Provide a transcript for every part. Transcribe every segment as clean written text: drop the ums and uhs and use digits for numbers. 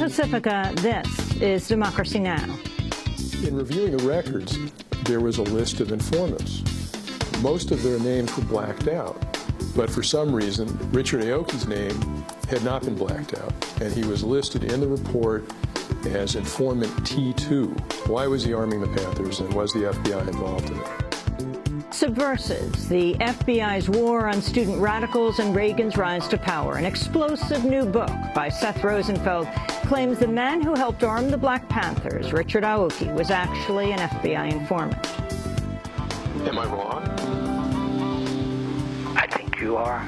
Pacifica, this is Democracy Now! In reviewing the records, there was a list of informants. Most of their names were blacked out, but for some reason, Richard Aoki's name had not been blacked out, and he was listed in the report as informant T2. Why was he arming the Panthers, and was the FBI involved in it? Subversives, the FBI's war on student radicals and Reagan's rise to power. An explosive new book by Seth Rosenfeld claims the man who helped arm the Black Panthers, Richard Aoki, was actually an FBI informant. Am I wrong? I think you are.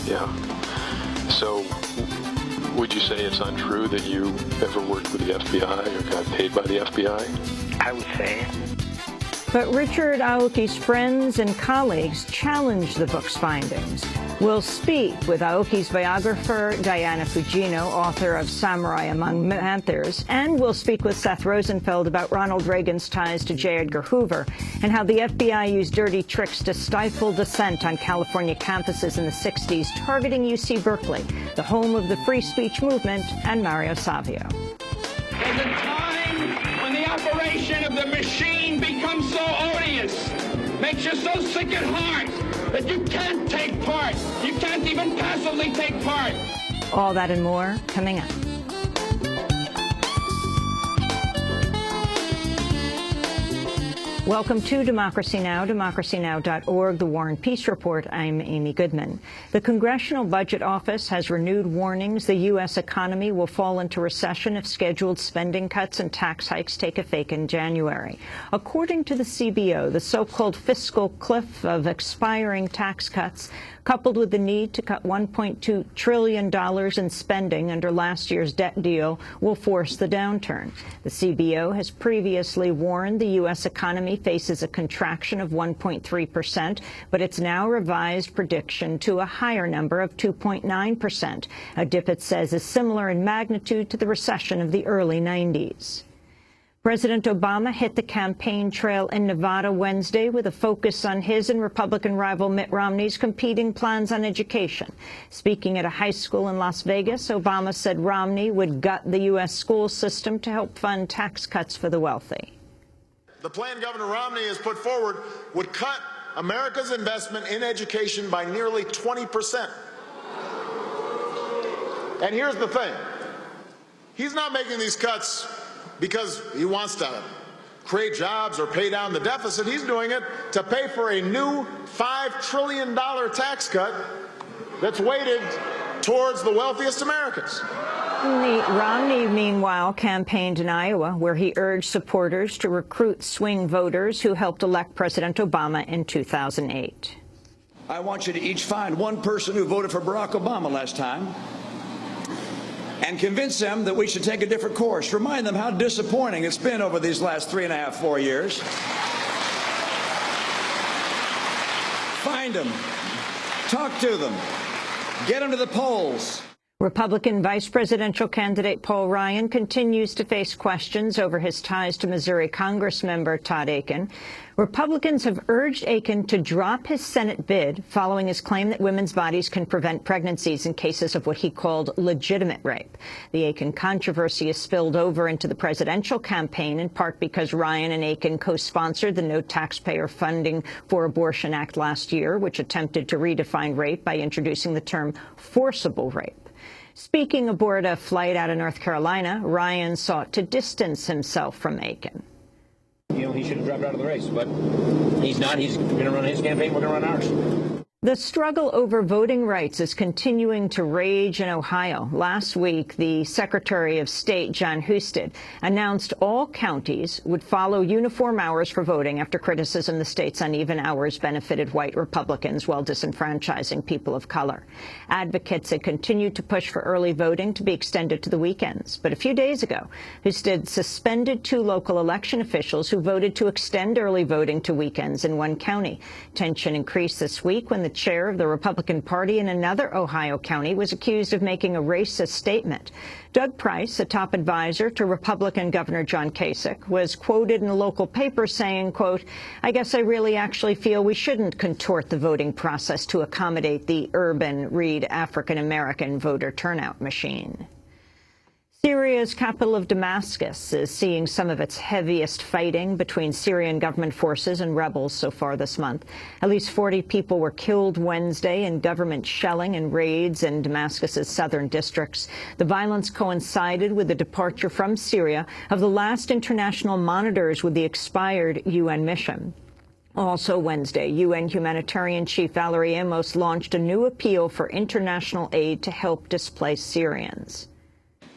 Yeah. So, would you say it's untrue that you ever worked with the FBI or got paid by the FBI? I would say it. But Richard Aoki's friends and colleagues challenged the book's findings. We'll speak with Aoki's biographer, Diana Fujino, author of Samurai Among Panthers, and we'll speak with Seth Rosenfeld about Ronald Reagan's ties to J. Edgar Hoover and how the FBI used dirty tricks to stifle dissent on California campuses in the 60s, targeting UC Berkeley, the home of the free speech movement, and Mario Savio. There's a time when the operation of the machine becomes so odious, makes you so sick at heart that you can't take part. You can't even passively take part. All that and more coming up. Welcome to Democracy Now!, democracynow.org, The War and Peace Report. I'm Amy Goodman. The Congressional Budget Office has renewed warnings the U.S. economy will fall into recession if scheduled spending cuts and tax hikes take effect in January. According to the CBO, the so-called fiscal cliff of expiring tax cuts, coupled with the need to cut $1.2 trillion in spending under last year's debt deal, will force the downturn. The CBO has previously warned the U.S. economy faces a contraction of 1.3%, but its now revised prediction to a higher number of 2.9%, a dip it says is similar in magnitude to the recession of the early 90s. President Obama hit the campaign trail in Nevada Wednesday with a focus on his and Republican rival Mitt Romney's competing plans on education. Speaking at a high school in Las Vegas, Obama said Romney would gut the U.S. school system to help fund tax cuts for the wealthy. The plan Governor Romney has put forward would cut America's investment in education by nearly 20%. And here's the thing. He's not making these cuts because he wants to create jobs or pay down the deficit. He's doing it to pay for a new $5 trillion tax cut that's weighted towards the wealthiest Americans. Romney, meanwhile, campaigned in Iowa, where he urged supporters to recruit swing voters who helped elect President Obama in 2008. I want you to each find one person who voted for Barack Obama last time and convince them that we should take a different course. Remind them how disappointing it's been over these last 3.5, 4 years. Find them. Talk to them. Get them to the polls. Republican vice presidential candidate Paul Ryan continues to face questions over his ties to Missouri Congressmember Todd Akin. Republicans have urged Akin to drop his Senate bid following his claim that women's bodies can prevent pregnancies in cases of what he called legitimate rape. The Akin controversy has spilled over into the presidential campaign, in part because Ryan and Akin co-sponsored the No Taxpayer Funding for Abortion Act last year, which attempted to redefine rape by introducing the term forcible rape. Speaking aboard a flight out of North Carolina, Ryan sought to distance himself from Akin. You know, he should have dropped out of the race, but he's not. He's going to run his campaign. We're going to run ours. The struggle over voting rights is continuing to rage in Ohio. Last week, the Secretary of State, Jon Husted, announced all counties would follow uniform hours for voting after criticism the state's uneven hours benefited white Republicans while disenfranchising people of color. Advocates had continued to push for early voting to be extended to the weekends. But a few days ago, Husted suspended 2 local election officials who voted to extend early voting to weekends in one county. Tension increased this week when the chair of the Republican Party in another Ohio county was accused of making a racist statement. Doug Price, a top advisor to Republican Governor John Kasich, was quoted in a local paper saying, quote, "I guess I really actually feel we shouldn't contort the voting process to accommodate the urban, read African-American voter turnout machine." Syria's capital of Damascus is seeing some of its heaviest fighting between Syrian government forces and rebels so far this month. At least 40 people were killed Wednesday in government shelling and raids in Damascus's southern districts. The violence coincided with the departure from Syria of the last international monitors with the expired UN mission. Also Wednesday, UN humanitarian chief Valerie Amos launched a new appeal for international aid to help displaced Syrians.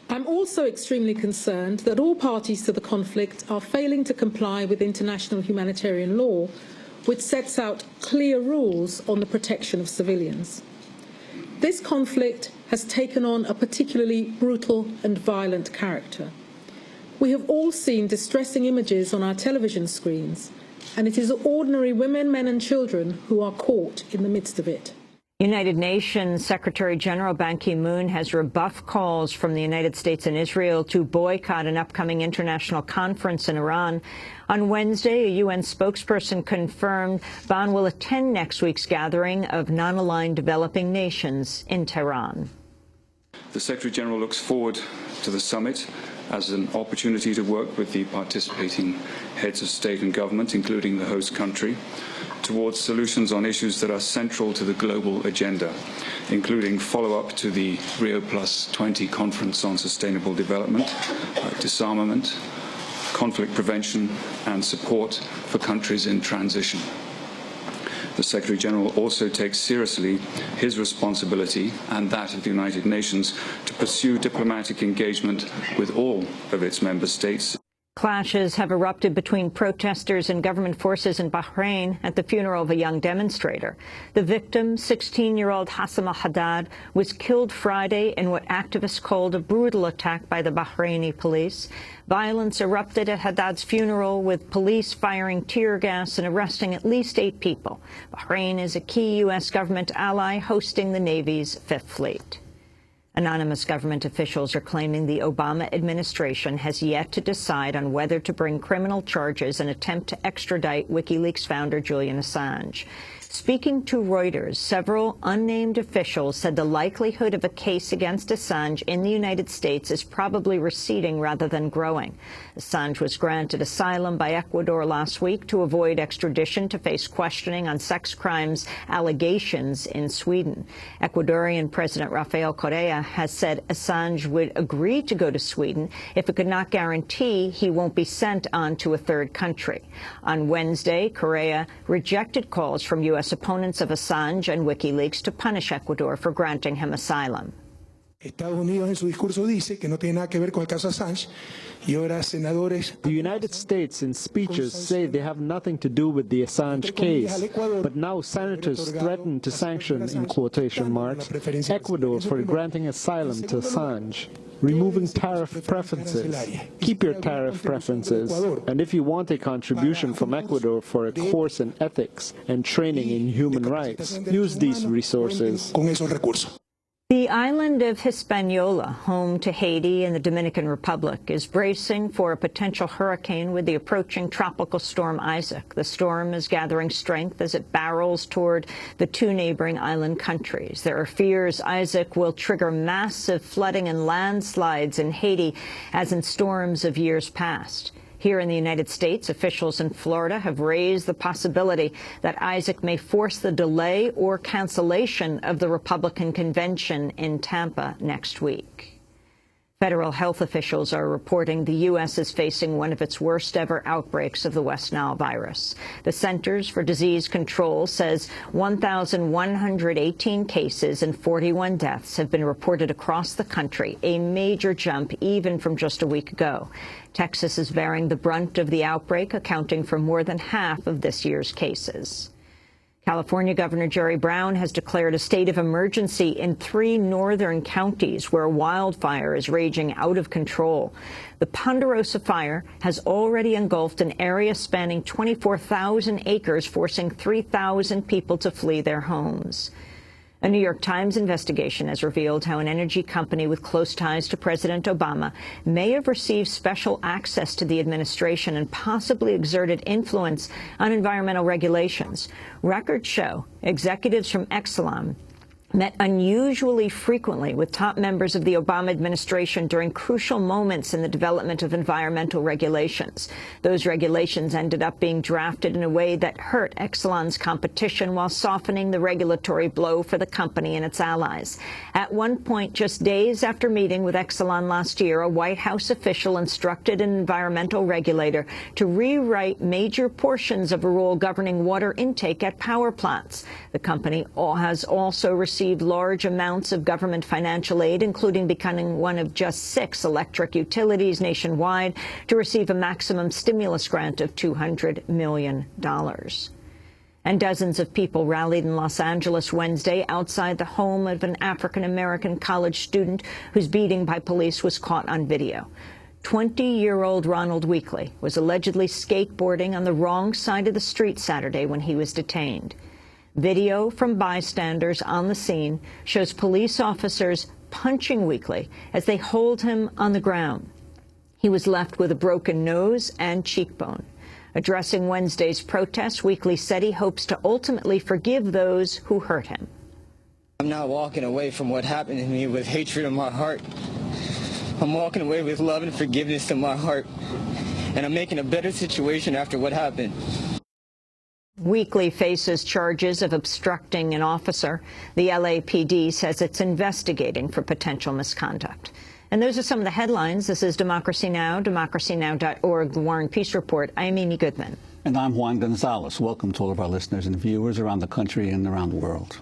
I'm also extremely concerned that all parties to the conflict are failing to comply with international humanitarian law, which sets out clear rules on the protection of civilians. This conflict has taken on a particularly brutal and violent character. We have all seen distressing images on our television screens, and it is ordinary women, men and children who are caught in the midst of it. United Nations Secretary General Ban Ki-moon has rebuffed calls from the United States and Israel to boycott an upcoming international conference in Iran. On Wednesday, a UN spokesperson confirmed Ban will attend next week's gathering of non-aligned developing nations in Tehran. The Secretary General looks forward to the summit as an opportunity to work with the participating heads of state and government, including the host country, towards solutions on issues that are central to the global agenda, including follow-up to the Rio+20 Conference on Sustainable Development, disarmament, conflict prevention, and support for countries in transition. The Secretary General also takes seriously his responsibility and that of the United Nations to pursue diplomatic engagement with all of its member states. Clashes have erupted between protesters and government forces in Bahrain at the funeral of a young demonstrator. The victim, 16-year-old Hassama Haddad, was killed Friday in what activists called a brutal attack by the Bahraini police. Violence erupted at Haddad's funeral, with police firing tear gas and arresting at least 8 people. Bahrain is a key U.S. government ally hosting the Navy's Fifth Fleet. Anonymous government officials are claiming the Obama administration has yet to decide on whether to bring criminal charges and attempt to extradite WikiLeaks founder Julian Assange. Speaking to Reuters, several unnamed officials said the likelihood of a case against Assange in the United States is probably receding rather than growing. Assange was granted asylum by Ecuador last week to avoid extradition to face questioning on sex crimes allegations in Sweden. Ecuadorian President Rafael Correa has said Assange would agree to go to Sweden if it could not guarantee he won't be sent on to a third country. On Wednesday, Correa rejected calls from U.S. opponents of Assange and WikiLeaks to punish Ecuador for granting him asylum. Estados Unidos en su discurso dice que no tiene nada que ver con el caso Assange y ahora senadores. The United States in speeches say they have nothing to do with the Assange case, but now senators threaten to sanction, in quotation marks, Ecuador for granting asylum to Assange. Removing tariff preferences. Keep your tariff preferences. And if you want a contribution from Ecuador for a course in ethics and training in human rights, use these resources. The island of Hispaniola, home to Haiti and the Dominican Republic, is bracing for a potential hurricane with the approaching tropical storm Isaac. The storm is gathering strength as it barrels toward the 2 neighboring island countries. There are fears Isaac will trigger massive flooding and landslides in Haiti, as in storms of years past. Here in the United States, officials in Florida have raised the possibility that Isaac may force the delay or cancellation of the Republican convention in Tampa next week. Federal health officials are reporting the U.S. is facing one of its worst-ever outbreaks of the West Nile virus. The Centers for Disease Control says 1,118 cases and 41 deaths have been reported across the country, a major jump even from just a week ago. Texas is bearing the brunt of the outbreak, accounting for more than half of this year's cases. California Governor Jerry Brown has declared a state of emergency in 3 northern counties where wildfire is raging out of control. The Ponderosa fire has already engulfed an area spanning 24,000 acres, forcing 3,000 people to flee their homes. A New York Times investigation has revealed how an energy company with close ties to President Obama may have received special access to the administration and possibly exerted influence on environmental regulations. Records show executives from Exelon met unusually frequently with top members of the Obama administration during crucial moments in the development of environmental regulations. Those regulations ended up being drafted in a way that hurt Exelon's competition while softening the regulatory blow for the company and its allies. At one point, just days after meeting with Exelon last year, a White House official instructed an environmental regulator to rewrite major portions of a rule governing water intake at power plants. The company has also received large amounts of government financial aid, including becoming one of just 6 electric utilities nationwide to receive a maximum stimulus grant of $200 million. And dozens of people rallied in Los Angeles Wednesday outside the home of an African-American college student whose beating by police was caught on video. 20-year-old Ronald Weekly was allegedly skateboarding on the wrong side of the street Saturday when he was detained. Video from bystanders on the scene shows police officers punching Weekly as they hold him on the ground. He was left with a broken nose and cheekbone. Addressing Wednesday's protests, Weekly said he hopes to ultimately forgive those who hurt him. I'm not walking away from what happened to me with hatred in my heart. I'm walking away with love and forgiveness in my heart. And I'm making a better situation after what happened. Weekly faces charges of obstructing an officer. The LAPD says it's investigating for potential misconduct. And those are some of the headlines. This is Democracy Now!, democracynow.org, The War and Peace Report. I'm Amy Goodman. And I'm Juan Gonzalez. Welcome to all of our listeners and viewers around the country and around the world.